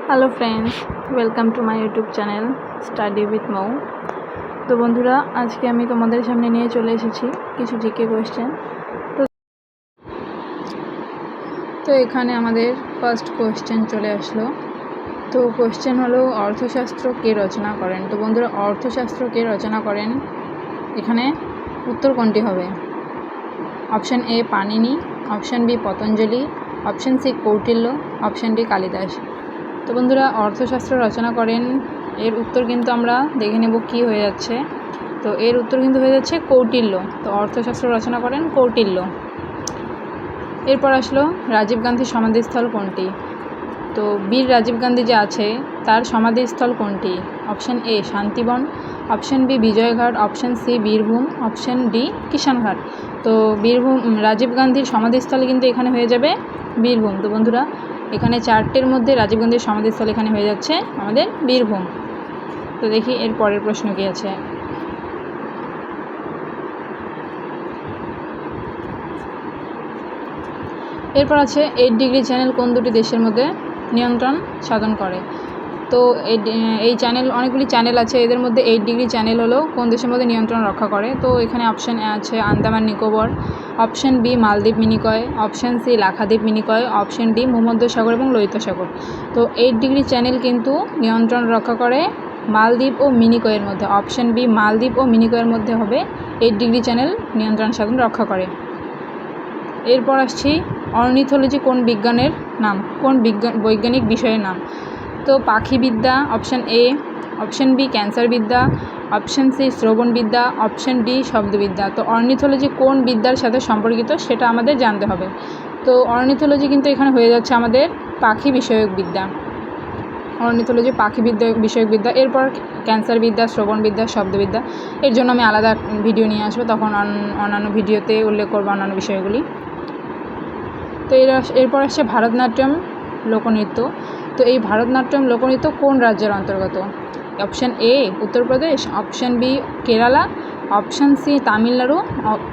Hello friends, welcome to my YouTube channel study with Mou. তো বন্ধুরা, আজকে আমি তোমাদের সামনে নিয়ে চলে এসেছি কিছু জিকে কোয়েশ্চেন। তো এখানে আমাদের ফার্স্ট কোয়েশ্চেন চলে আসলো। তো কোয়েশ্চেন হলো, অর্থশাস্ত্র কে রচনা করেন? তো বন্ধুরা, অর্থশাস্ত্র কে রচনা করেন, এখানে উত্তর কোনটি হবে? Option A Panini, option B Patanjali, option C Kautilya, option D Kalidas. তো বন্ধুরা, অর্থশাস্ত্র রচনা করেন, এর উত্তর কিন্তু আমরা দেখে নেব কি হয়ে যাচ্ছে। তো এর উত্তর কিন্তু হয়ে যাচ্ছে কৌটিল্য। তো অর্থশাস্ত্র রচনা করেন কৌটিল্য। এরপর আসলো, রাজীব গান্ধীর সমাধিস্থল কোনটি? তো বীর রাজীব গান্ধী যে আছে তার সমাধিস্থল কোনটি? Option A Shantivan, option B Vijay Ghat, option C Birbhum, option D Kisan Ghat. তো বীরভূম, রাজীব গান্ধীর সমাধিস্থল কিন্তু এখানে হয়ে যাবে বীরভূম। তো বন্ধুরা, এখানে চারটের মধ্যে রাজীব গান্ধীর সমাধিস্থল এখানে হয়ে যাচ্ছে আমাদের বীরভূম। তো দেখি এর পরের প্রশ্ন কি আছে। এরপর আছে 8 ডিগ্রি চ্যানেল কোন দুটি দেশের মধ্যে নিয়ন্ত্রণ সাধন করে? তো এই চ্যানেল, অনেকগুলি চ্যানেল আছে, এদের মধ্যে 8 ডিগ্রি চ্যানেল হলো কোন দেশের মধ্যে নিয়ন্ত্রণ রক্ষা করে? তো এখানে অপশান এ আছে Andaman Nicobar, option B Maldives Minicoy, option C Lakshadweep Minicoy, option D ভূমধ্যসাগর এবং লোহিত সাগর। তো 8 ডিগ্রি চ্যানেল কিন্তু নিয়ন্ত্রণ রক্ষা করে মালদ্বীপ ও মিনিকয়ের মধ্যে। অপশান বি মালদ্বীপ ও মিনিকয়ের মধ্যে হবে 8 ডিগ্রি চ্যানেল নিয়ন্ত্রণ সাধন রক্ষা করে। এরপর আসছি, অর্নিথোলজি কোন বিজ্ঞানের নাম, কোন বৈজ্ঞানিক বিষয়ের নাম? তো পাখিবিদ্যা, অপশান এ, অপশান বি ক্যান্সারবিদ্যা, অপশান সি শ্রবণবিদ্যা, অপশান ডি শব্দবিদ্যা। তো অর্নিথোলজি কোন বিদ্যার সাথে সম্পর্কিত সেটা আমাদের জানতে হবে। তো অর্নিথোলজি কিন্তু এখানে হয়ে যাচ্ছে আমাদের পাখি বিষয়ক বিদ্যা। অর্নিথোলজি পাখি বিষয়ক বিদ্যা। এরপর ক্যান্সারবিদ্যা, শ্রবণবিদ্যা, শব্দবিদ্যা। এর জন্য আমি আলাদা ভিডিও নিয়ে আসবো, তখন অন্যান্য ভিডিওতে উল্লেখ করবো অন্যান্য বিষয়গুলি। তো এরপর আসছে ভারতনাট্যম লোকনৃত্য। তো এই ভারতনাট্যম লোকনৃত্য কোন রাজ্যের অন্তর্গত? Option A Uttar Pradesh, option B Kerala, option C Tamil Nadu,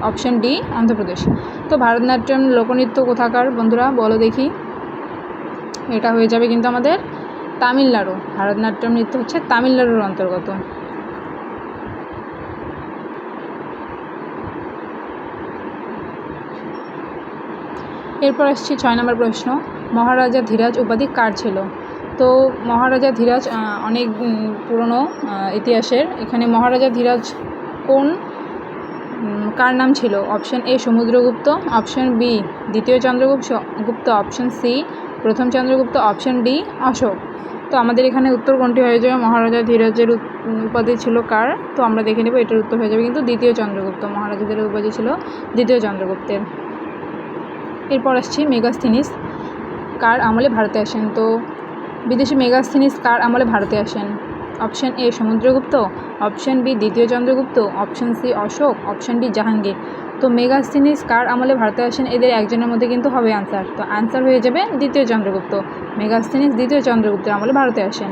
option D Andhra Pradesh. তো ভারতনাট্যম লোকনৃত্য কোথাকার বন্ধুরা, বলো দেখি? এটা হয়ে যাবে কিন্তু আমাদের তামিলনাড়ু। ভারতনাট্যম নৃত্য হচ্ছে তামিলনাড়ুর অন্তর্গত। এরপর আসছি 6 নম্বর প্রশ্ন, মহারাজা ধীরাজ উপাধি কার ছিল? তো মহারাজা ধীরাজ অনেক পুরনো ইতিহাসের। এখানে মহারাজা ধীরাজ কার নাম ছিল? Option A Samudragupta, option B দ্বিতীয় চন্দ্রগুপ্ত, অপশান সি প্রথম চন্দ্রগুপ্ত, অপশান ডি অশোক। তো আমাদের এখানে উত্তর কোনটি হয়ে যাবে? মহারাজা ধীরাজের উপাধি ছিল কার? তো আমরা দেখে নেব, এটার উত্তর হয়ে যাবে কিন্তু দ্বিতীয় চন্দ্রগুপ্ত। মহারাজা ধীরাজের উপাধি ছিল দ্বিতীয় চন্দ্রগুপ্তের। এরপর আসছি, মেগাস্থিনিস কার আমলে ভারতে আসেন? তো বিদেশি মেগাস্থিনিস কার আমলে ভারতে আসেন? Option A Samudragupta, option B দ্বিতীয় Chandragupta, option C Ashoka, option D Jahangir. তো মেগাস্থিনিস কার আমলে ভারতে আসেন, এদের একজনের মধ্যে কিন্তু হবে আনসার। তো আনসার হয়ে যাবে দ্বিতীয় চন্দ্রগুপ্ত। মেগাস্থিনিস দ্বিতীয় চন্দ্রগুপ্তের আমলে ভারতে আসেন।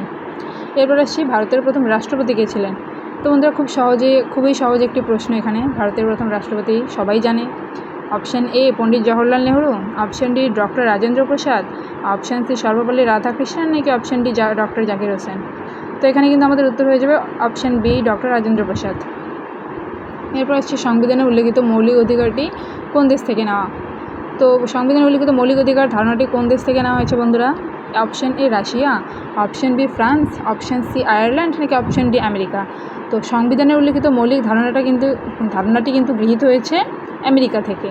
এরপর আসছি, ভারতের প্রথম রাষ্ট্রপতি কে ছিলেন? তো বন্ধুরা, খুবই সহজ একটি প্রশ্ন এখানে। ভারতের প্রথম রাষ্ট্রপতি সবাই জানে। Option A Pandit Jawaharlal Nehru, option D doctor Rajendra Prasad, option C Sarvepalli Radhakrishnan, নাকি option D doctor Zakir Hussain. তো এখানে কিন্তু আমাদের উত্তর হয়ে যাবে option B doctor Rajendra Prasad. এরপর আসছে, সংবিধানে উল্লেখিত মৌলিক অধিকারটি কোন দেশ থেকে নেওয়া? তো সংবিধানে উল্লেখিত মৌলিক অধিকার ধারণাটি কোন দেশ থেকে নেওয়া হয়েছে বন্ধুরা? Option A Russia, option B France, option C Ireland, নাকি অপশান ডি আমেরিকা। তো সংবিধানে উল্লেখিত মৌলিক ধারণাটি কিন্তু গৃহীত হয়েছে আমেরিকা থেকে।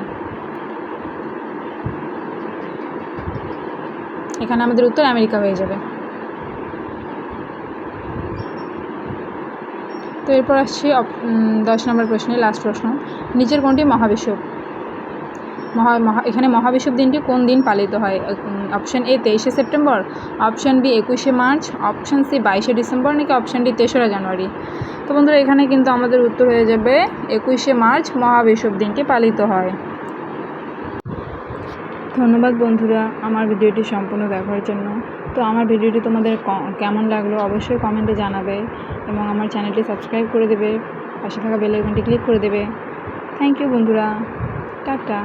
এখানে আমাদের উত্তর আমেরিকা হয়ে যাবে। তো এরপর আসছি 10 নম্বর প্রশ্নে, লাস্ট প্রশ্ন, নিচের কোনটি মহাবিষুব? এখানে মহাবিষুব দিনটি কোন দিন পালিত হয়? অপশান এ 23শে সেপ্টেম্বর, অপশান বি 21শে মার্চ, অপশান সি 22শে ডিসেম্বর, নাকি অপশান ডি 3রা জানুয়ারি। তো বন্ধুরা, এখানে কিন্তু আমাদের উত্তর হয়ে যাবে 21শে মার্চ মহাবিষুব দিনটি পালিত হয়। ধন্যবাদ বন্ধুরা আমার ভিডিওটি সম্পূর্ণ দেখার জন্য। তো আমার ভিডিওটি তোমাদের কেমন লাগলো অবশ্যই কমেন্টে জানাবে, এবং আমার চ্যানেলটি সাবস্ক্রাইব করে দেবে, পাশে থাকা বেল আইকনটি ক্লিক করে দেবে। থ্যাংক ইউ বন্ধুরা, টাটা।